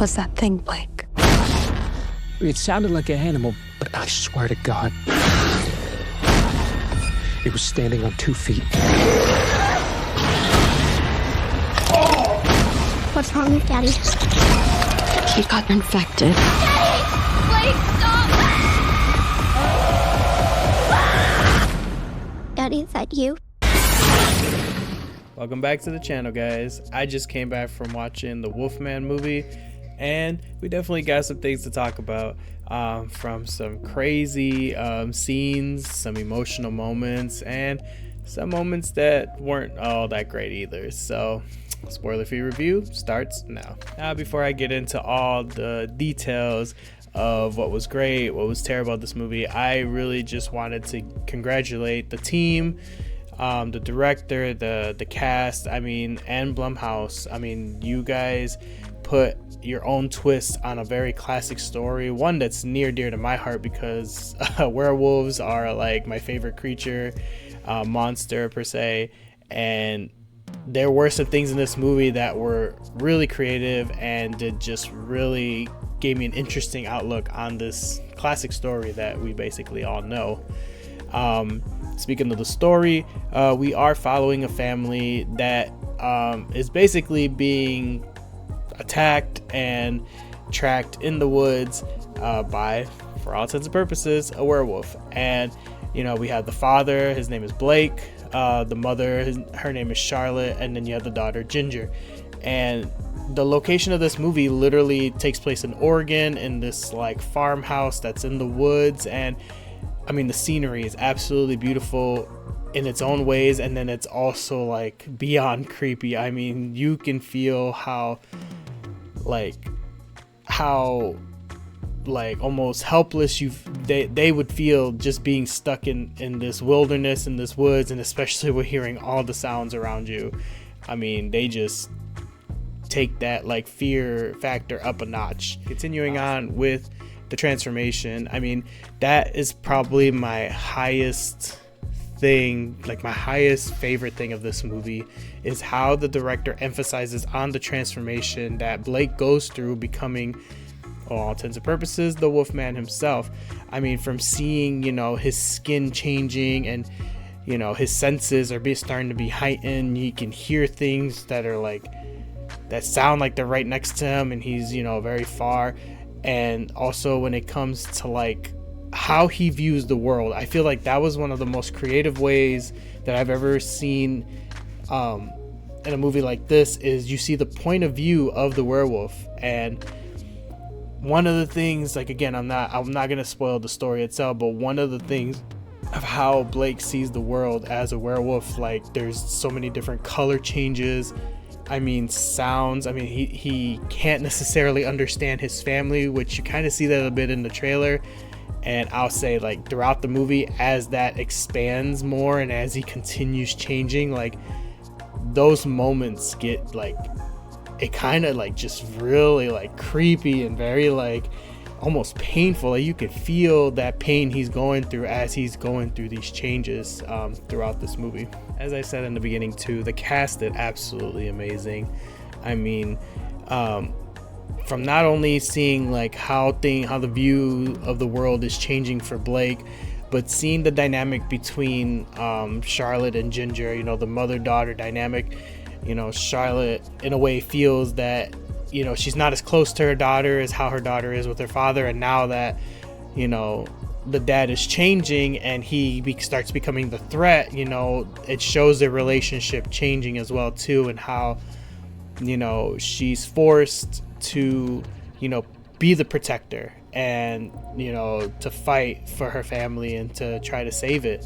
was that thing, Blake? It sounded like an animal, but I swear to God, it was standing on 2 feet. What's wrong with Daddy? He got infected. Daddy! Blake, stop! Daddy, is that you? Welcome back to the channel, guys. I just came back from watching the Wolfman movie, and we definitely got some things to talk about, from some crazy scenes, some emotional moments, and some moments that weren't all that great either. So spoiler-free review starts now. Before I get into all the details of what was great, what was terrible about this movie, I really just wanted to congratulate the team, the director, the cast, and Blumhouse. You guys put your own twist on a very classic story, one that's near and dear to my heart because werewolves are like my favorite creature, monster per se, and there were some things in this movie that were really creative and did just really gave me an interesting outlook on this classic story that we basically all know. Speaking of the story, we are following a family that is basically being attacked and tracked in the woods by, for all intents and purposes, a werewolf. And we have the father, his name is Blake, the mother, her name is Charlotte, and then you have the daughter, Ginger. And the location of this movie literally takes place in Oregon, in this like farmhouse that's in the woods. And the scenery is absolutely beautiful in its own ways, and then it's also like beyond creepy. You can feel how almost helpless they would feel just being stuck in this wilderness, in this woods, and especially with hearing all the sounds around you. They just take that like fear factor up a notch. Continuing on with the transformation, that is probably my highest thing, like my highest favorite thing of this movie, is how the director emphasizes on the transformation that Blake goes through, becoming, all intents and purposes, the Wolfman himself. From seeing his skin changing, and his senses are starting to be heightened. He can hear things that sound like they're right next to him, and he's very far. And also when it comes to how he views the world, I feel like that was one of the most creative ways that I've ever seen in a movie like this. Is you see the point of view of the werewolf. And one of the things, again, I'm not gonna spoil the story itself, but one of the things of how Blake sees the world as a werewolf, there's so many different color changes, sounds. He can't necessarily understand his family, which you kind of see that a bit in the trailer. And I'll say throughout the movie, as that expands more and as he continues changing, those moments get it kind of just really creepy and very almost painful. You can feel that pain he's going through as he's going through these changes throughout this movie. As I said in the beginning too, the cast did absolutely amazing. From not only seeing how the view of the world is changing for Blake, but seeing the dynamic between Charlotte and Ginger, the mother-daughter dynamic. Charlotte in a way feels that she's not as close to her daughter as how her daughter is with her father, and now that the dad is changing and he starts becoming the threat, it shows their relationship changing as well too, and how she's forced to be the protector and to fight for her family and to try to save it.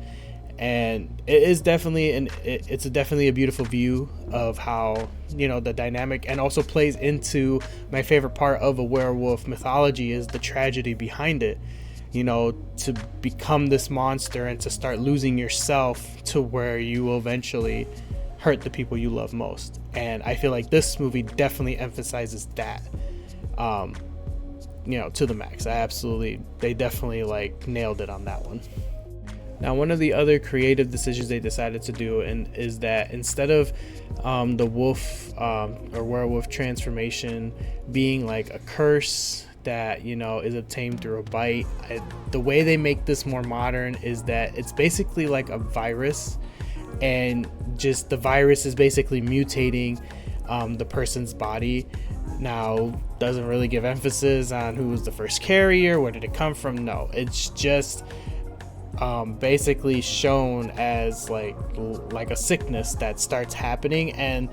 And it is definitely it's definitely a beautiful view of how the dynamic, and also plays into my favorite part of a werewolf mythology, is the tragedy behind it. To become this monster and to start losing yourself to where you will eventually hurt the people you love most. And I feel like this movie definitely emphasizes that to the max. They definitely nailed it on that one. Now, one of the other creative decisions they decided to do is that instead of the wolf or werewolf transformation being like a curse that, you know, is obtained through a bite, the way they make this more modern is that it's basically like a virus, and just the virus is basically mutating the person's body. Now, doesn't really give emphasis on who was the first carrier, where did it come from. No, it's just basically shown as like a sickness that starts happening, and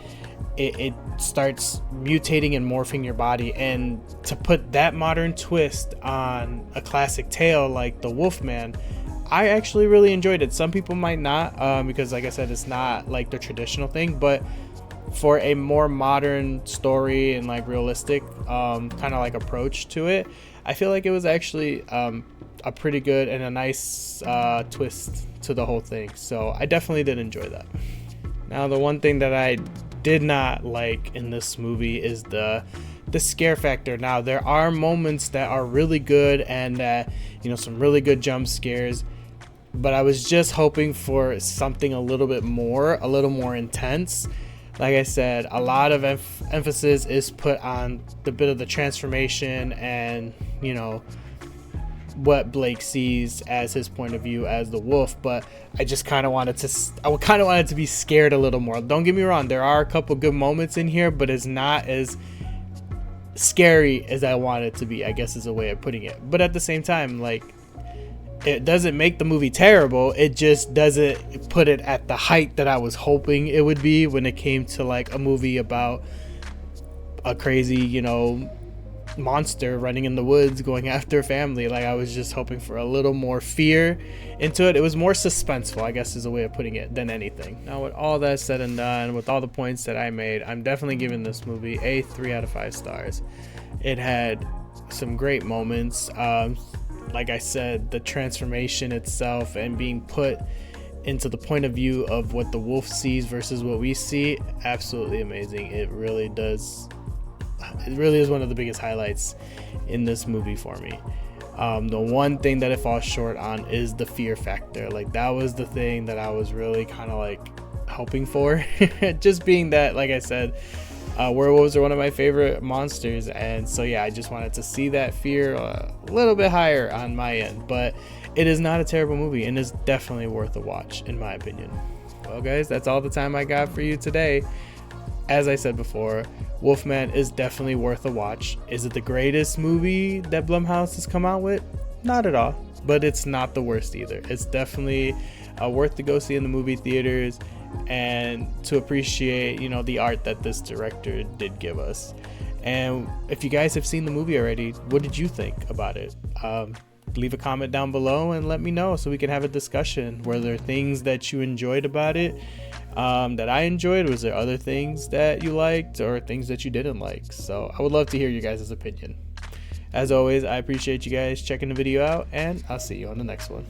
it starts mutating and morphing your body. And to put that modern twist on a classic tale like the Wolfman, I actually really enjoyed it. Some people might not, because like I said, it's not like the traditional thing, but for a more modern story and like realistic kind of like approach to it, I feel like it was actually a pretty good and a nice twist to the whole thing. So I definitely did enjoy that. Now, the one thing that I did not like in this movie is the scare factor. Now, there are moments that are really good and you know, some really good jump scares, but I was just hoping for something a little more intense. Like I said, a lot of emphasis is put on the bit of the transformation and, you know, what Blake sees as his point of view as the wolf, but I just kind of wanted to be scared a little more. Don't get me wrong, there are a couple good moments in here, but it's not as scary as I want it to be, I guess is a way of putting it. But at the same time, like, it doesn't make the movie terrible, it just doesn't put it at the height that I was hoping it would be when it came to like a movie about a crazy, you know, monster running in the woods going after a family. Like, I was just hoping for a little more fear into it. It was more suspenseful, I guess is a way of putting it, than anything. Now, with all that said and done, with all the points that I made, I'm definitely giving this movie a 3 out of 5 stars. It had some great moments. Like I said, the transformation itself and being put into the point of view of what the wolf sees versus what we see, absolutely amazing. It really is one of the biggest highlights in this movie for me. The one thing that it falls short on is the fear factor. Like, that was the thing that I was really kind of like hoping for. Just being that, like I said, werewolves are one of my favorite monsters, and so yeah, I just wanted to see that fear a little bit higher on my end. But it is not a terrible movie and is definitely worth a watch in my opinion. Well guys, that's all the time I got for you today. As I said before, Wolfman is definitely worth a watch. Is it the greatest movie that Blumhouse has come out with? Not at all, but it's not the worst either. It's definitely worth to go see in the movie theaters and to appreciate, you know, the art that this director did give us. And if you guys have seen the movie already, what did you think about it? Leave a comment down below and let me know so we can have a discussion. Were there things that you enjoyed about it that I enjoyed? Was there other things that you liked or things that you didn't like? So I would love to hear your guys' opinion. As always, I appreciate you guys checking the video out, and I'll see you on the next one.